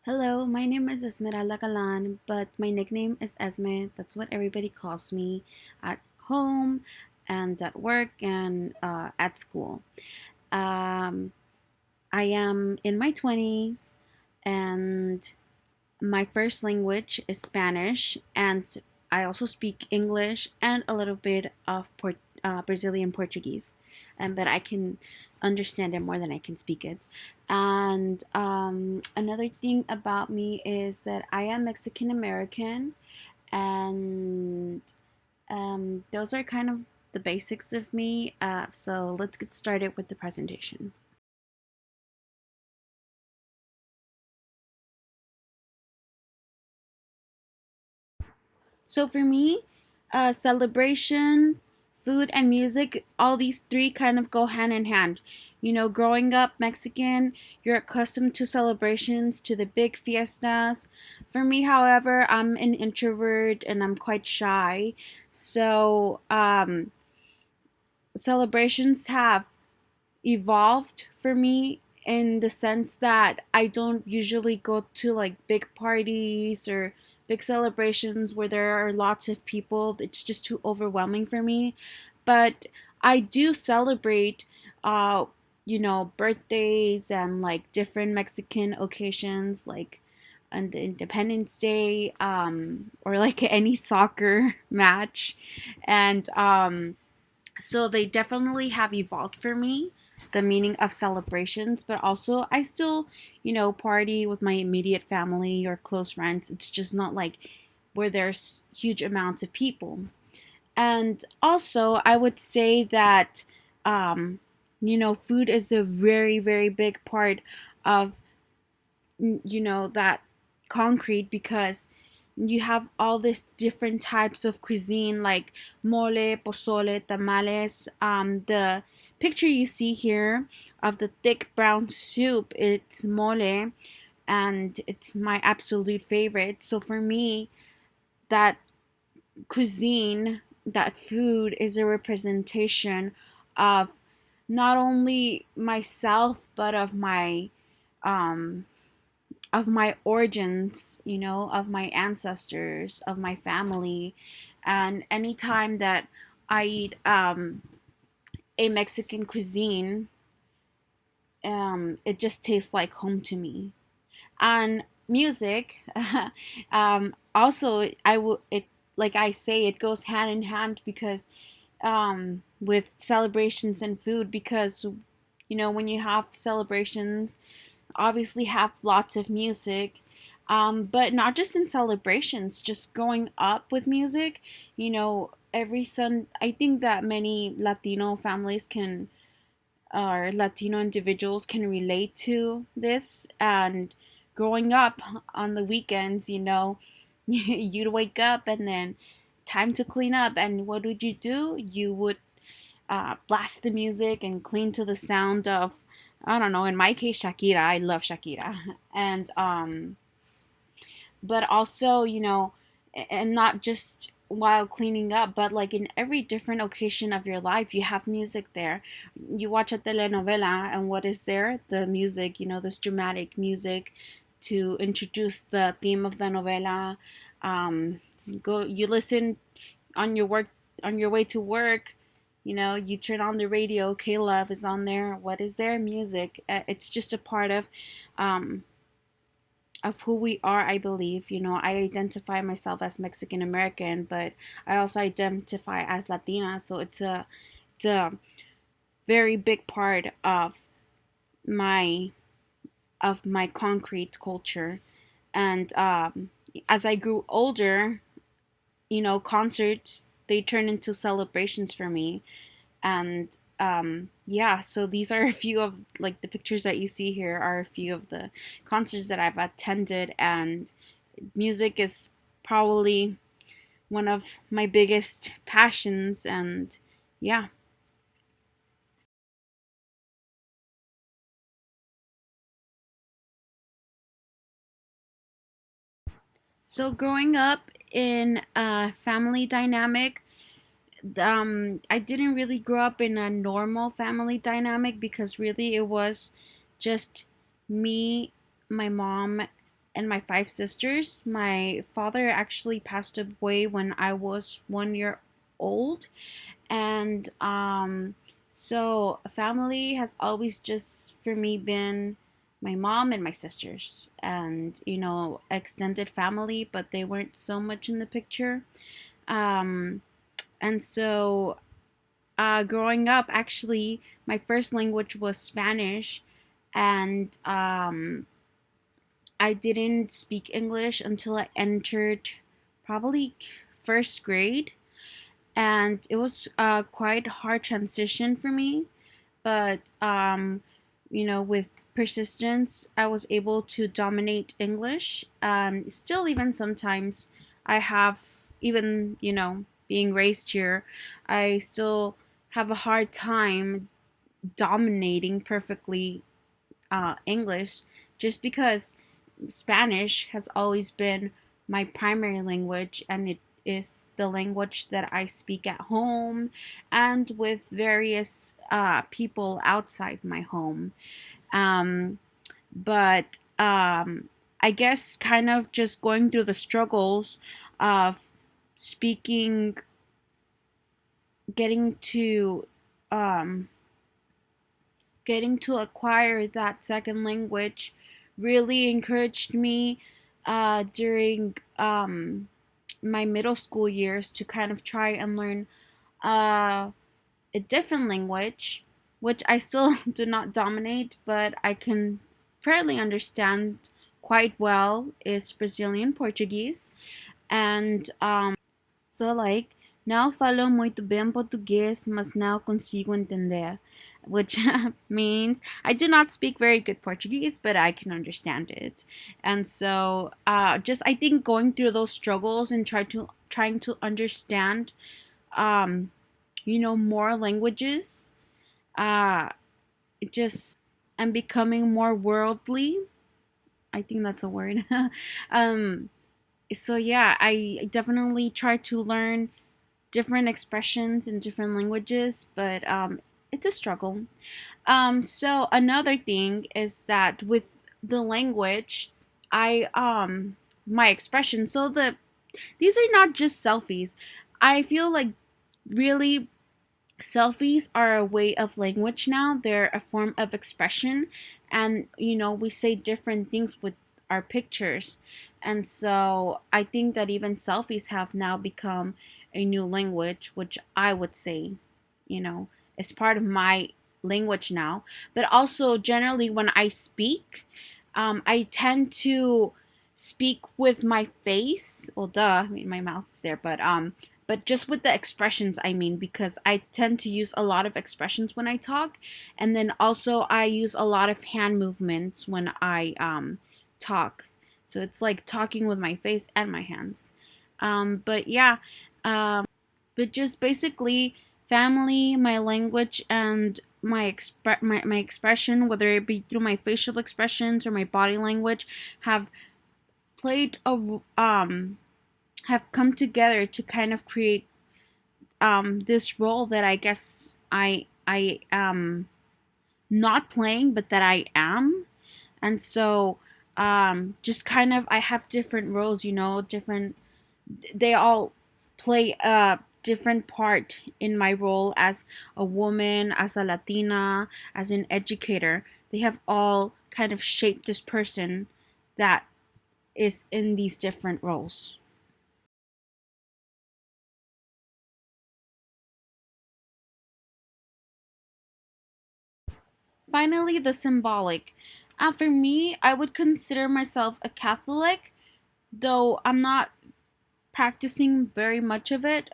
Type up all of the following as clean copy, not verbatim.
Hello, my name is Esmeralda Galan, but my nickname is Esme. That's what everybody calls me at home and at work and at school. Um, I am in my 20s and my first language is Spanish, and I also speak English and a little bit of Brazilian Portuguese, but I can understand it more than I can speak it. And another thing about me is that I am Mexican American, and those are kind of the basics of me. So let's get started with the presentation. So for me, celebration, food, and music, all these three kind of go hand in hand. You know, growing up Mexican, you're accustomed to celebrations, to the big fiestas. For me, however, I'm an introvert and I'm quite shy. So, celebrations have evolved for me in the sense that I don't usually go to like big parties or big celebrations where there are lots of people. It's just too overwhelming for me. But I do celebrate uh birthdays and like different Mexican occasions like on the Independence Day or like any soccer match and so they definitely have evolved for me, the meaning of celebrations, but also I still, party with my immediate family or close friends. It's just not like where there's huge amounts of people. And also, I would say that, food is a very, very big part of, that concrete because you have all these different types of cuisine like mole, pozole, tamales. The picture you see here of the thick brown soup, it's mole, and it's my absolute favorite. So for me, that cuisine, that food is a representation of not only myself but um of my origins, of my ancestors, of my family. And anytime that I eat a Mexican cuisine, it just tastes like home to me. And music, also, it like I say, it goes hand in hand because with celebrations and food because when you have celebrations obviously have lots of music, but not just in celebrations, just growing up with music. Every son, I think that many Latino families can, or Latino individuals can relate to this. And growing up on the weekends, you'd wake up and then time to clean up. And what would you do? You would blast the music and clean to the sound of, I don't know, in my case, Shakira. I love Shakira. And, but also, and not just while cleaning up, but like in every different occasion of your life, you have music there. You watch a telenovela, and what is there? The music, this dramatic music to introduce the theme of the novela. You listen on your work, on your way to work. You turn on the radio, K Love is on there. What is there? Music. It's just a part of who we are, I believe. I identify myself as Mexican American, but I also identify as Latina. So it's a very big part my of my concrete culture. And as I grew older, concerts, they turn into celebrations for me. And yeah, so these are a few of like the pictures that you see here are a few of the concerts that I've attended. And music is probably one of my biggest passions. And yeah. So growing up in a family dynamic, I didn't really grow up in a normal family dynamic because really it was just me, my mom, and my five sisters. My father actually passed away when I was 1 year old, and so family has always just for me been my mom and my sisters, and extended family, but they weren't so much in the picture. Um, and so growing up, actually, my first language was Spanish, and I didn't speak English until I entered probably first grade, and it was quite hard transition for me. But with persistence, I was able to dominate English. Still, even sometimes, I have even being raised here, I still have a hard time dominating perfectly English, just because Spanish has always been my primary language, and it is the language that I speak at home and with various people outside my home. Um, but I guess kind of just going through the struggles of speaking, getting to um, getting to acquire that second language really encouraged me during my middle school years to kind of try and learn uh, a different language, which I still do not dominate, but I can fairly understand quite well, is Brazilian Portuguese. And so, like, não falo muito bem português, mas não consigo entender, which means I do not speak very good Portuguese, but I can understand it. And so, just I think going through those struggles and trying to understand, um, more languages, it just I'm becoming more worldly. I think that's a word. um, so yeah, I definitely try to learn different expressions in different languages, but it's a struggle. So another thing is that with the language, I my expression. So these are not just selfies. I feel like really selfies are a way of language now. They're a form of expression, and we say different things with our pictures. And so I think that even selfies have now become a new language, which I would say, you know is part of my language now. But also, generally, when I speak, I tend to speak with my face. Well, duh, I mean, my mouth's there, but just with the expressions, I mean, because I tend to use a lot of expressions when I talk, and then also I use a lot of hand movements when I talk. So it's like talking with my face and my hands. But yeah, but just basically family, my language, and my expression, whether it be through my facial expressions or my body language, have played a have come together to kind of create this role that I guess I am not playing, but that I am. And so just kind of, I have different roles, different, they all play a different part in my role as a woman, as a Latina, as an educator. They have all kind of shaped this person that is in these different roles. Finally, the symbolic. For me, I would consider myself a Catholic, though I'm not practicing very much of it.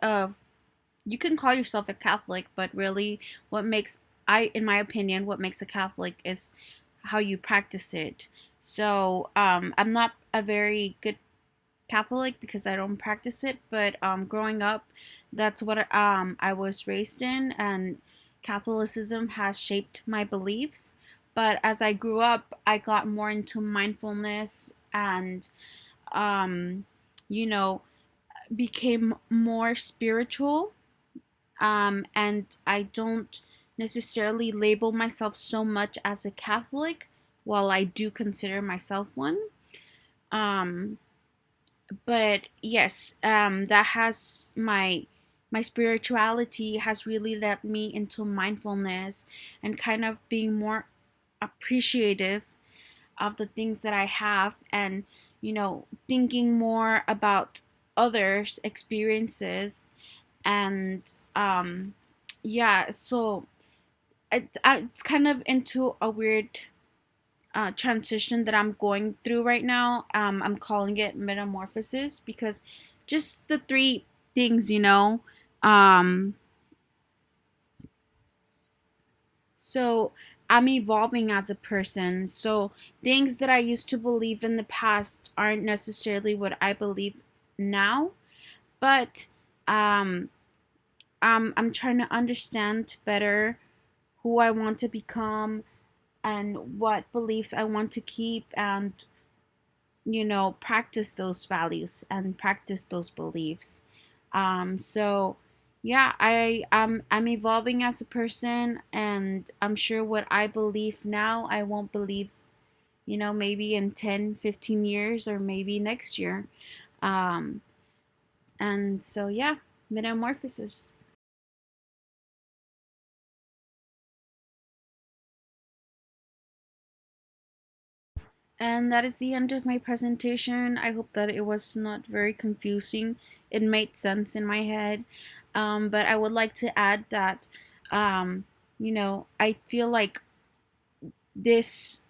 You can call yourself a Catholic, but really, in my opinion, what makes a Catholic is how you practice it. So, I'm not a very good Catholic because I don't practice it, but growing up, that's what I was raised in, and Catholicism has shaped my beliefs. But as I grew up, I got more into mindfulness and um, you know became more spiritual. And I don't necessarily label myself so much as a Catholic, while I do consider myself one. Um, but yes, that has my spirituality has really led me into mindfulness and kind of being more appreciative of the things that I have, and thinking more about others experiences. And yeah, so it's kind of into a weird transition that I'm going through right now. I'm calling it metamorphosis, because just the three things, um so I'm evolving as a person. So things that I used to believe in the past aren't necessarily what I believe now, but um I'm trying to understand better who I want to become and what beliefs I want to keep, and practice those values and practice those beliefs. So yeah, I'm evolving as a person, and I'm sure what I believe now I won't believe, maybe in 10, 15 years, or maybe next year. um and so yeah, metamorphosis. And that is the end of my presentation. I hope that it was not very confusing. It made sense in my head. But I would like to add that, I feel like this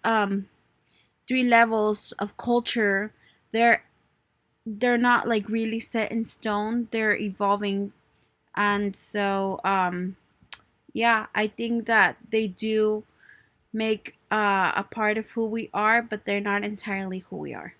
three levels of culture, they're they're not like really set in stone. They're evolving, and so yeah, I think that they do make a part of who we are, but they're not entirely who we are.